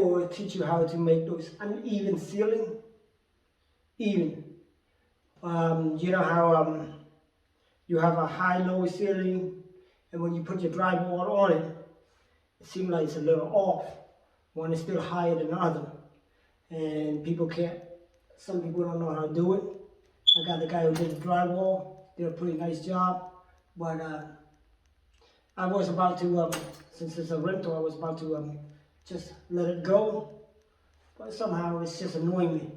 will teach you how to make those uneven ceiling even. You know how you have a high-low ceiling, and when you put your drywall on it, it seems like it's a little off. One is still higher than the other, and some people don't know how to do it. I got the guy who did the drywall, did a pretty nice job, but I was about to, since it's a rental, I was about to just let it go, but somehow it's just annoying me.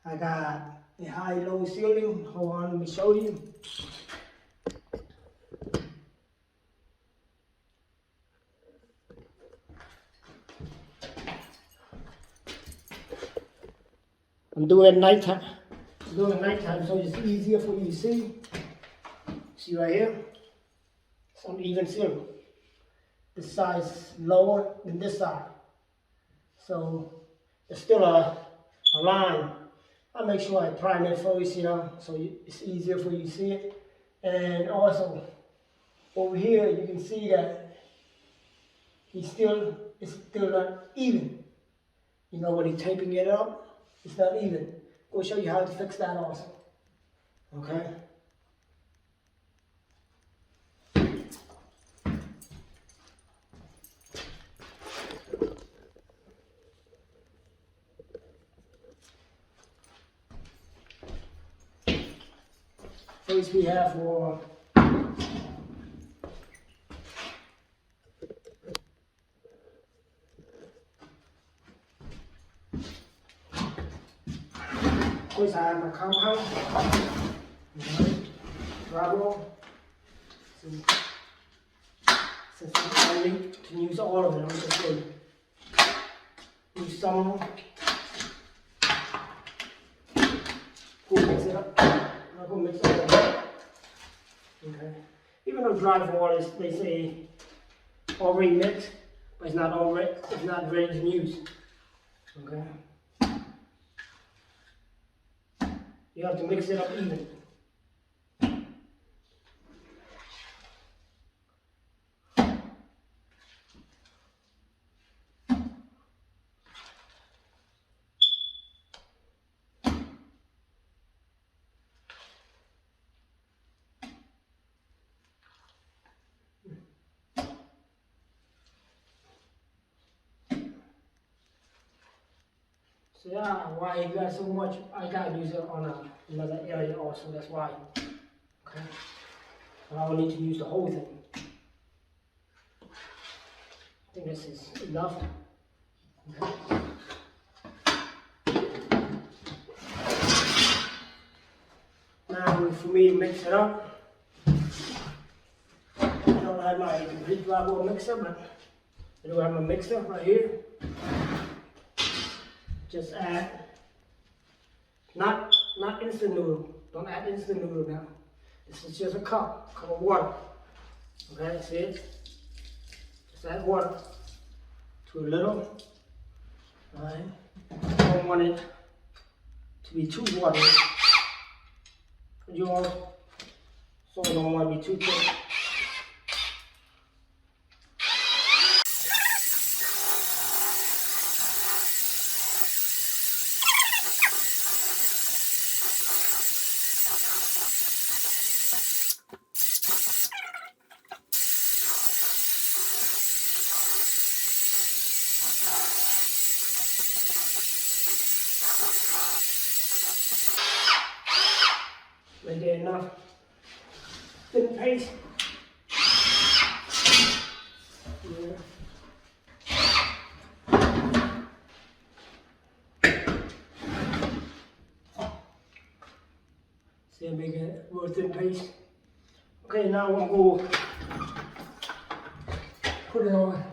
I got a high-low ceiling. Hold on, let me show you. I'm doing it nighttime. So it's easier for you to see. See right here? It's uneven ceiling. This side is lower than this side. So it's still a line. I'll make sure I prime it first, so it's easier for you to see it. And also, over here, you can see that it's still not even. When he's taping it up, it's not even. We'll show you how to fix that also. Okay? First we have for first I have my compound, drywall. Since I need to use all of it, I'm just going to use some of them. We'll mix it up. I'm not going to mix it up. Okay. Even though drywall is, they say, already mixed, but it's not ready to use. Okay. You have to mix it up even. So yeah, why you got so much, I gotta use it on another area also, that's why. Okay. But I will need to use the whole thing. I think this is enough. Okay. Now for me to mix it up, I don't have my complete drywall mixer, but I do have my mixer right here. Just add, not instant noodle. Don't add instant noodle now. This is just a cup of water. Okay, see it? Just add water to a little. Alright. Don't want it to be too watery. You also don't want to be too thick. Make it enough thin paste. Yeah. See, I make it real thin paste. Okay, now I'm going to put it on.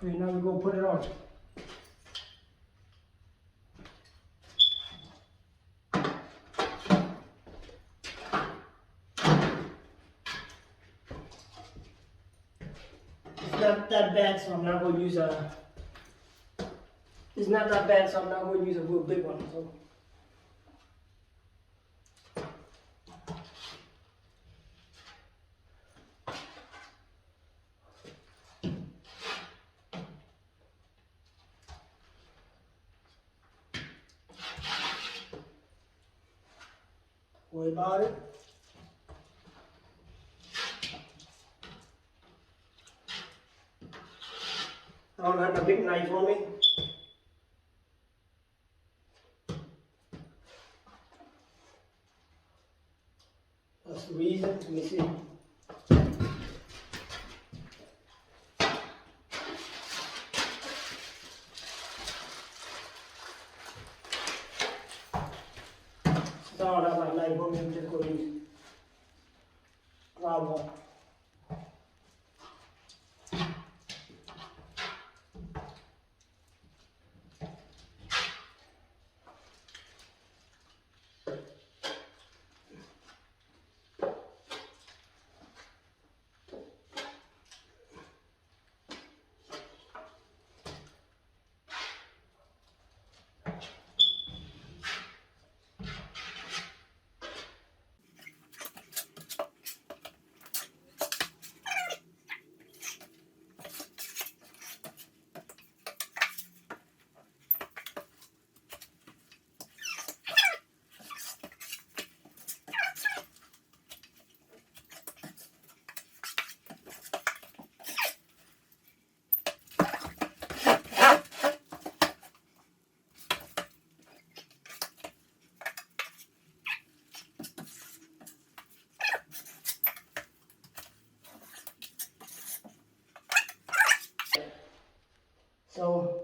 Okay, now we're going to put it on. It's not that bad, so I'm not going to use a. It's not that bad, so I'm not going to use a real big one. So. Worry about it. I don't have a big knife on me. That's the reason. Let me see. So I don't have my knife on me. I'm just going to use drywall. So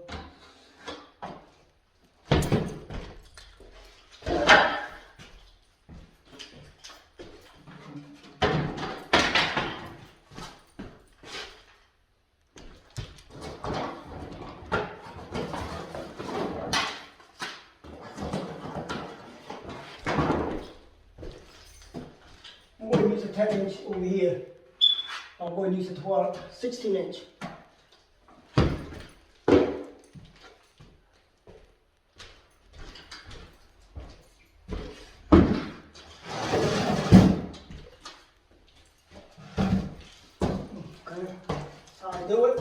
I'm going to use a 10-inch over here. I'm going to use a 16-inch. Okay, that's how I do it.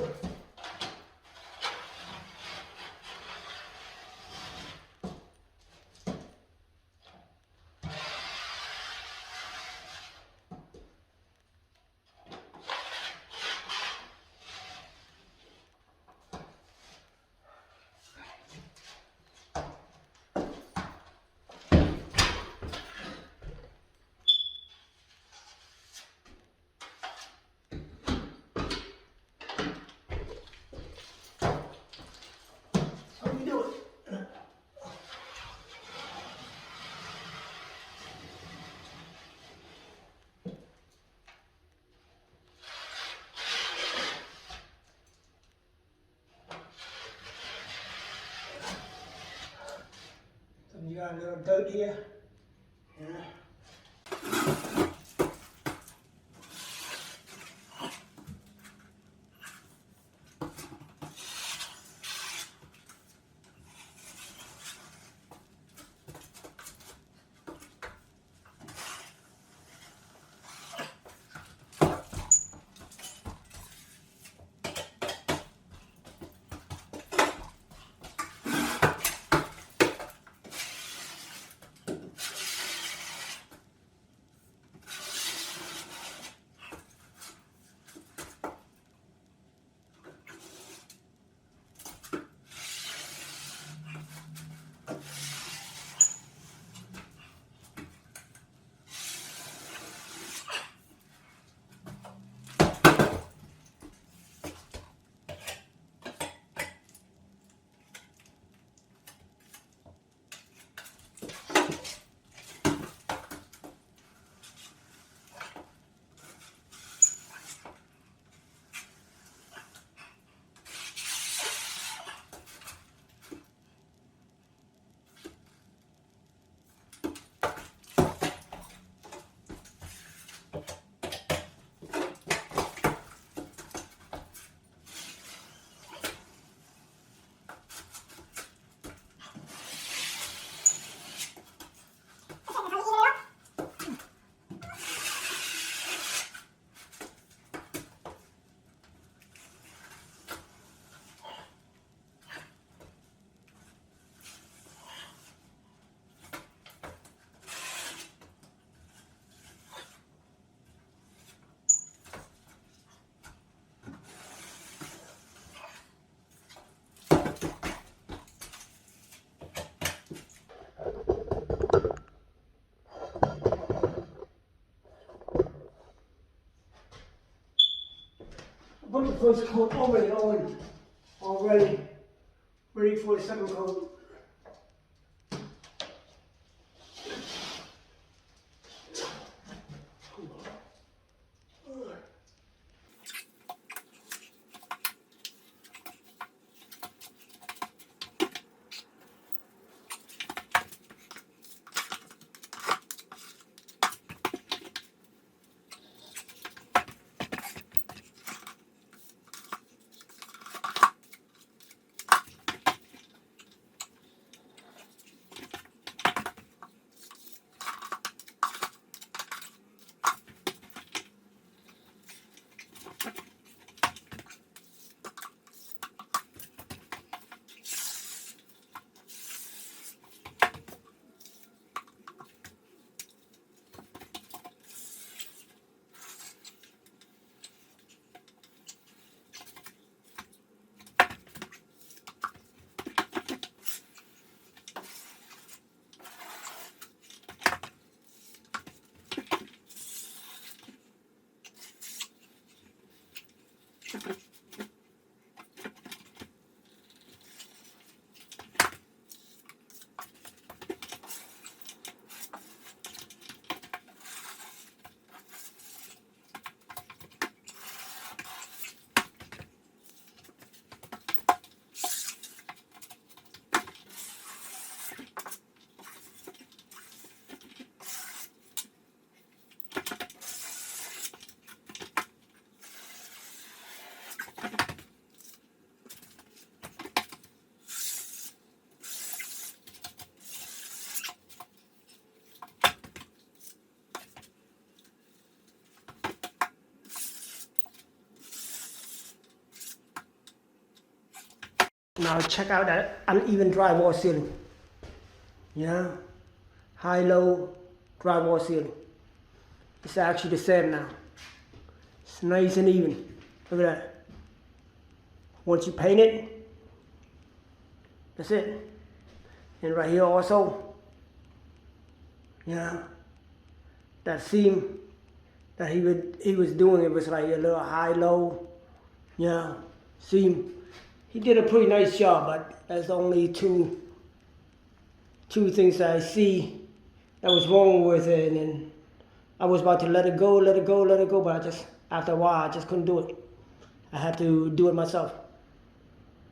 How you do it? So you got a little dirt here. Yeah. put the first coat already on, already ready for the second coat. Now check out that uneven drywall ceiling. Yeah, high-low drywall ceiling. It's actually the same now. It's nice and even. Look at that. Once you paint it, that's it. And right here also, yeah, that seam that he was doing, it was like a little high-low, yeah, seam. He did a pretty nice job, but that's only two things that I see that was wrong with it, and I was about to let it go, but I just, after a while, I just couldn't do it. I had to do it myself.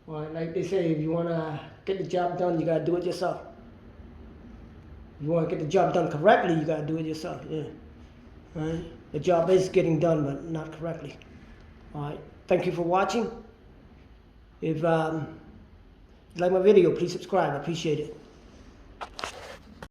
Well, like they say, if you want to get the job done, you got to do it yourself. If you want to get the job done correctly, you got to do it yourself, yeah. All right? The job is getting done, but not correctly. All right, thank you for watching. If you like my video, please subscribe. I appreciate it.